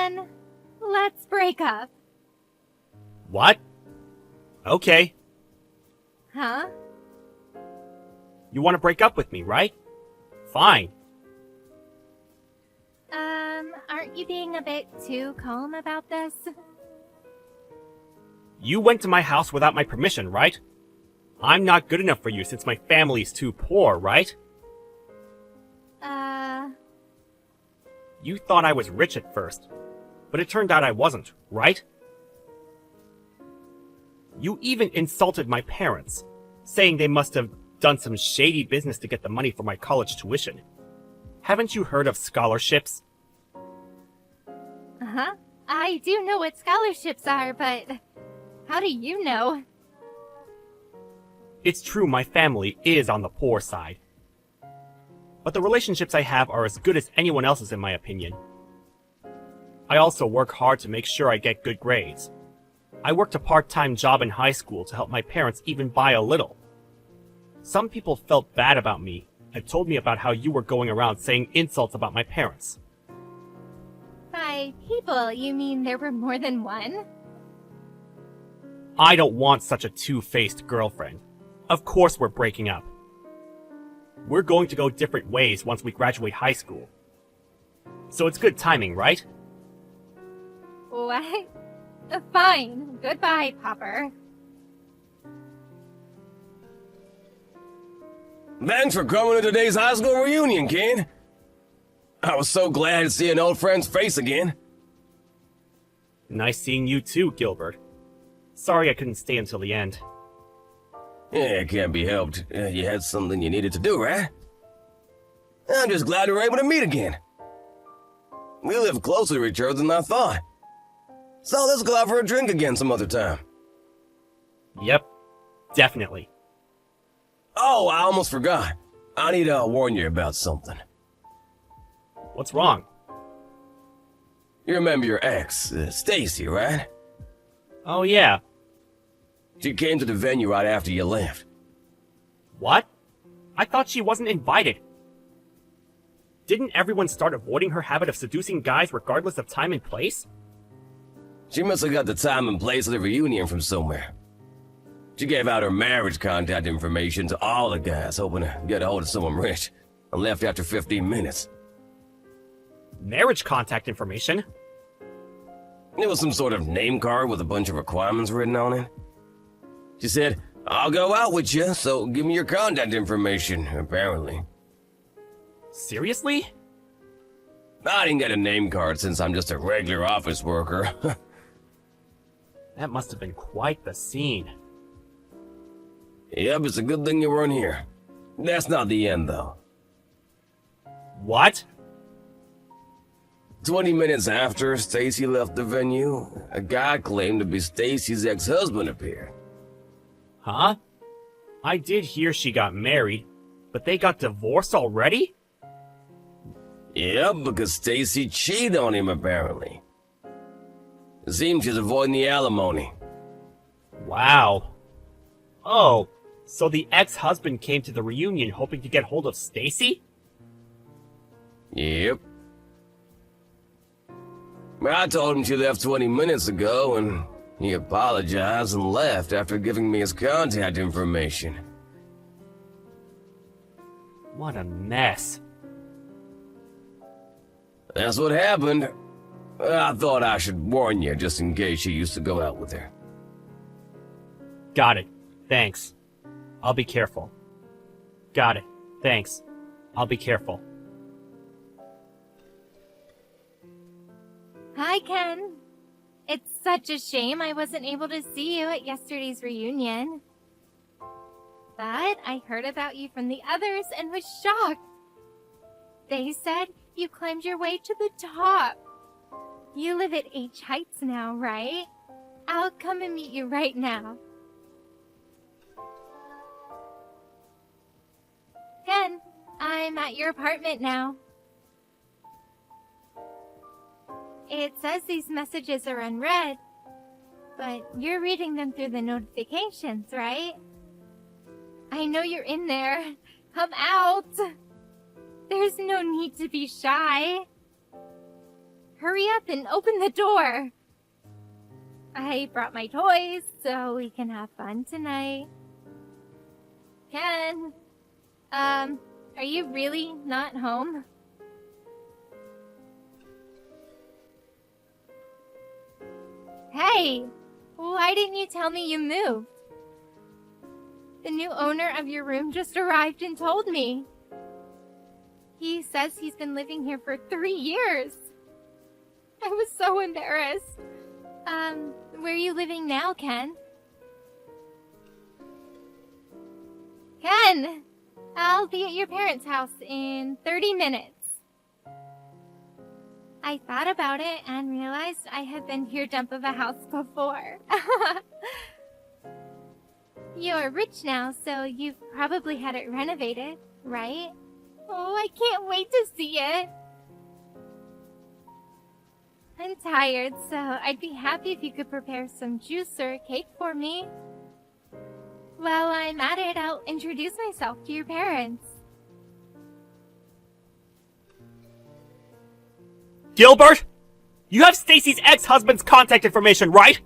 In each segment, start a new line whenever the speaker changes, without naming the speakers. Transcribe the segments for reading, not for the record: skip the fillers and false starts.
Ken, let's break up.
What? Okay.
Huh?
You want to break up with me, right? Fine.
Aren't you being a bit too calm about this?
You went to my house without my permission, right? I'm not good enough for you since my family's too poor, right?
You
thought I was rich at first, but it turned out I wasn't, right? You even insulted my parents, saying they must have done some shady business to get the money for my college tuition. Haven't you heard of scholarships?
Uh-huh. I do know what scholarships are, but how do you know?
It's true my family is on the poor side. But the relationships I have are as good as anyone else's in my opinion. I also work hard to make sure I get good grades. I worked a part-time job in high school to help my parents even buy a little. Some people felt bad about me and told me about how you were going around saying insults about my parents.
By people, you mean there were more than one?
I don't want such a two-faced girlfriend. Of course we're breaking up. We're going to go different ways once we graduate high school. So it's good timing, right?
What? Fine. Goodbye, Popper.
Thanks for coming to today's high school reunion, Ken. I was so glad to see an old friend's face again.
Nice seeing you too, Gilbert. Sorry I couldn't stay until the end.
Yeah, it can't be helped. You had something you needed to do, right? I'm just glad we were able to meet again. We live closer to each other than I thought. So let's go out for a drink again some other time.
Yep, definitely.
Oh, I almost forgot. I need to warn you about something.
What's wrong?
You remember your ex, Stacy, right?
Oh yeah.
She came to the venue right after you left.
What? I thought she wasn't invited. Didn't everyone start avoiding her habit of seducing guys regardless of time and place?
She must have got the time and place of the reunion from somewhere. She gave out her marriage contact information to all the guys, hoping to get a hold of someone rich, and left after 15 minutes.
Marriage contact information?
It was some sort of name card with a bunch of requirements written on it. She said, I'll go out with you, so give me your contact information, apparently.
Seriously?
I didn't get a name card since I'm just a regular office worker.
That must have been quite the scene.
Yep, it's a good thing you weren't here. That's not the end, though.
What?
20 minutes after Stacy left the venue, a guy claimed to be Stacy's ex-husband appeared.
Huh? I did hear she got married, but they got divorced already?
Yep, because Stacy cheated on him, apparently. It seems she's avoiding the alimony.
Wow. Oh, so the ex-husband came to the reunion hoping to get hold of Stacy?
Yep. I told him she left 20 minutes ago, and he apologized and left after giving me his contact information.
What a mess.
That's what happened. I thought I should warn you just in case you used to go out with her.
Got it. Thanks. I'll be careful. Got it. Thanks. I'll be careful.
Hi, Ken. It's such a shame I wasn't able to see you at yesterday's reunion. But I heard about you from the others and was shocked. They said you climbed your way to the top. You live at H Heights now, right? I'll come and meet you right now. Ken, I'm at your apartment now. It says these messages are unread, but you're reading them through the notifications, right? I know you're in there. Come out. There's no need to be shy. hurry up and open the door. I brought my toys so we can have fun tonight. Ken, are you really not home? Hey, why didn't you tell me you moved? The new owner of your room just arrived and told me. He says he's been living here for 3 years. I was so embarrassed. Where are you living now, Ken? Ken! I'll be at your parents' house in 30 minutes. I thought about it and realized I have been to your dump of a house before. You're rich now, so you've probably had it renovated, right? Oh, I can't wait to see it. I'm tired, so I'd be happy if you could prepare some juice or a cake for me. While I'm at it, I'll introduce myself to your parents.
Gilbert? You have Stacy's ex-husband's contact information, right?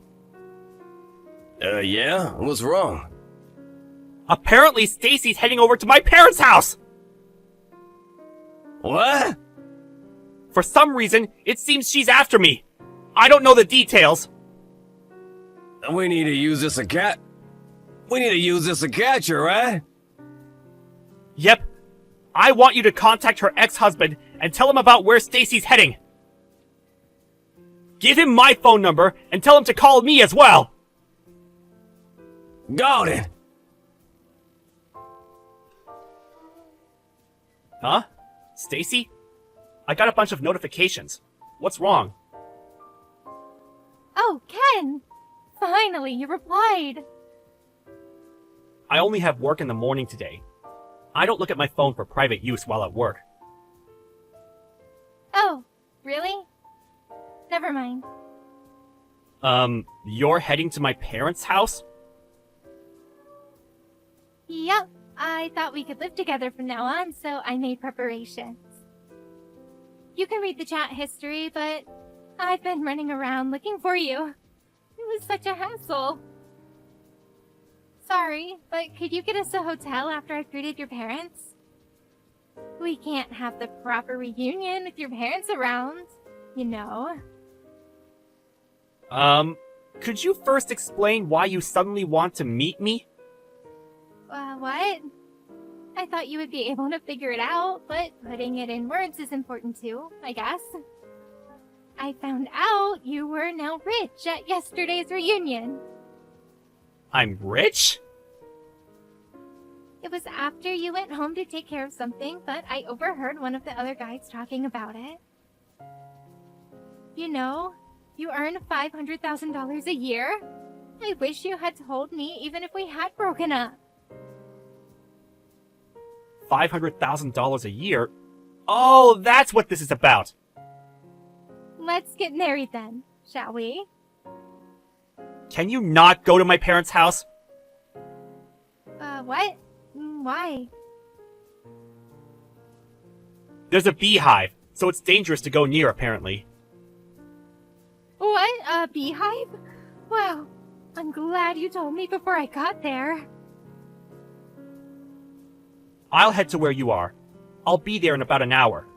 Yeah? What's wrong?
Apparently Stacy's heading over to my parents' house!
What?
For some reason, it seems she's after me. I don't know the details.
We need to use this to catch her, right?
Yep. I want you to contact her ex-husband and tell him about where Stacy's heading. Give him my phone number and tell him to call me as well.
Got it.
Huh? Stacy? I got a bunch of notifications. What's wrong?
Oh, Ken! Finally, you replied.
I only have work in the morning today. I don't look at my phone for private use while at work.
Oh, really? Never mind.
You're heading to my parents' house?
Yep, I thought we could live together from now on, so I made preparations. You can read the chat history, but I've been running around looking for you. It was such a hassle. Sorry, but could you get us a hotel after I've greeted your parents? We can't have the proper reunion with your parents around, you know.
Could you first explain why you suddenly want to meet me?
What? I thought you would be able to figure it out, but putting it in words is important too, I guess. I found out you were now rich at yesterday's reunion.
I'm rich?
It was after you went home to take care of something, but I overheard one of the other guys talking about it. You know, you earn $500,000 a year? I wish you had told me even if we had broken up.
$500,000 a year? Oh, that's what this is about.
Let's get married then, shall we?
Can you not go to my parents' house?
What? Why?
There's a beehive, so it's dangerous to go near, apparently.
What? A beehive? Wow, I'm glad you told me before I got there.
I'll head to where you are. I'll be there in about an hour.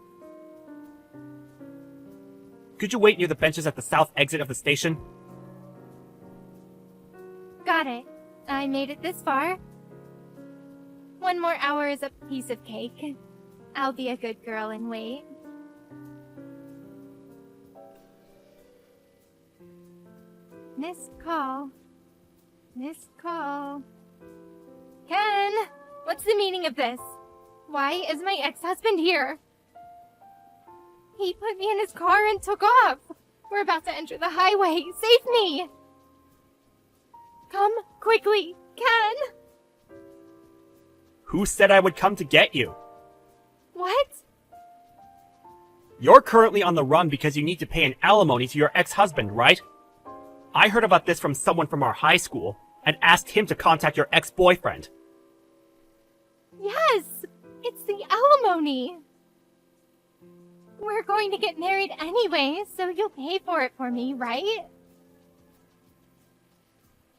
Could you wait near the benches at the south exit of the station?
Got it. I made it this far. 1 more hour is a piece of cake. I'll be a good girl and wait. Missed call. Missed call. Ken! What's the meaning of this? Why is my ex-husband here? He put me in his car and took off. We're about to enter the highway. Save me! Come quickly, Ken!
Who said I would come to get you?
What?
You're currently on the run because you need to pay an alimony to your ex-husband, right? I heard about this from someone from our high school and asked him to contact your ex-boyfriend.
Yes! It's the alimony! We're going to get married anyway, so you'll pay for it for me, right?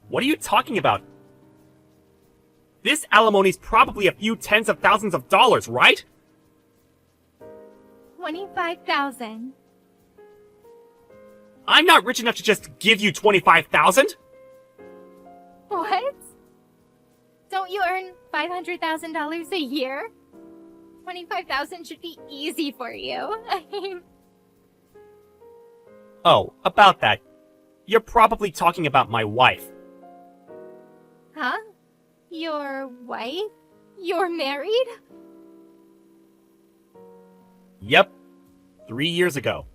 What are you talking about? This alimony's probably a few tens of thousands of dollars, right?
25,000.
I'm not rich enough to just give you 25,000.
What? Don't you earn $500,000 a year? 25,000 should be easy for you.
Oh, about that. You're probably talking about my wife.
Huh? Your wife? You're married?
Yep. 3 years ago.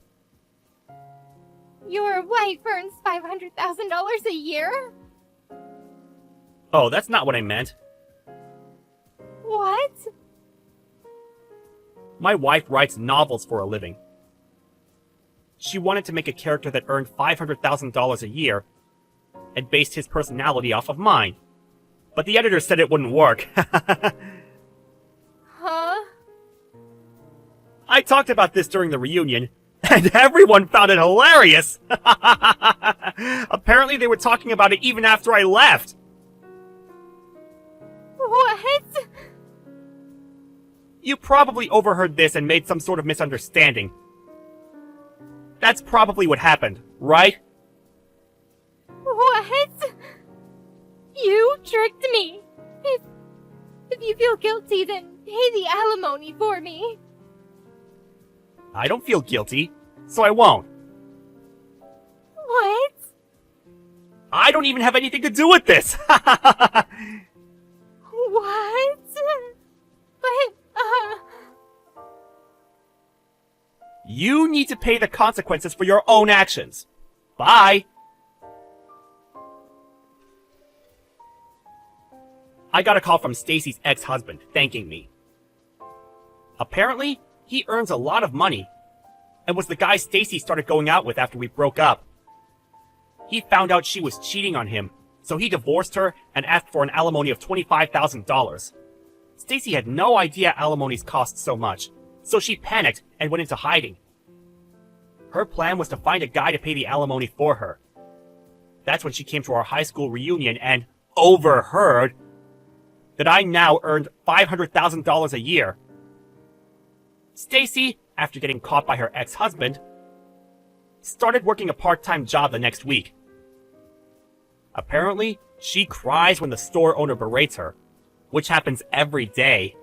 Your wife earns $500,000 a year?
Oh, that's not what I meant.
What?
My wife writes novels for a living. She wanted to make a character that earned $500,000 a year and based his personality off of mine. But the editor said it wouldn't work.
Huh?
I talked about this during the reunion, and everyone found it hilarious! Apparently they were talking about it even after I left!
What?
You probably overheard this and made some sort of misunderstanding. That's probably what happened, right?
What? You tricked me. If you feel guilty, then pay the alimony for me.
I don't feel guilty, so I won't.
What?
I don't even have anything to do with this!
What? But,
You need to pay the consequences for your own actions. Bye! I got a call from Stacy's ex-husband thanking me. Apparently, he earns a lot of money, and was the guy Stacy started going out with after we broke up. He found out she was cheating on him, so he divorced her and asked for an alimony of $25,000. Stacy had no idea alimonies cost so much, so she panicked and went into hiding. Her plan was to find a guy to pay the alimony for her. That's when she came to our high school reunion and overheard that I now earned $500,000 a year. Stacy, after getting caught by her ex-husband, started working a part-time job the next week. Apparently, she cries when the store owner berates her, which happens every day.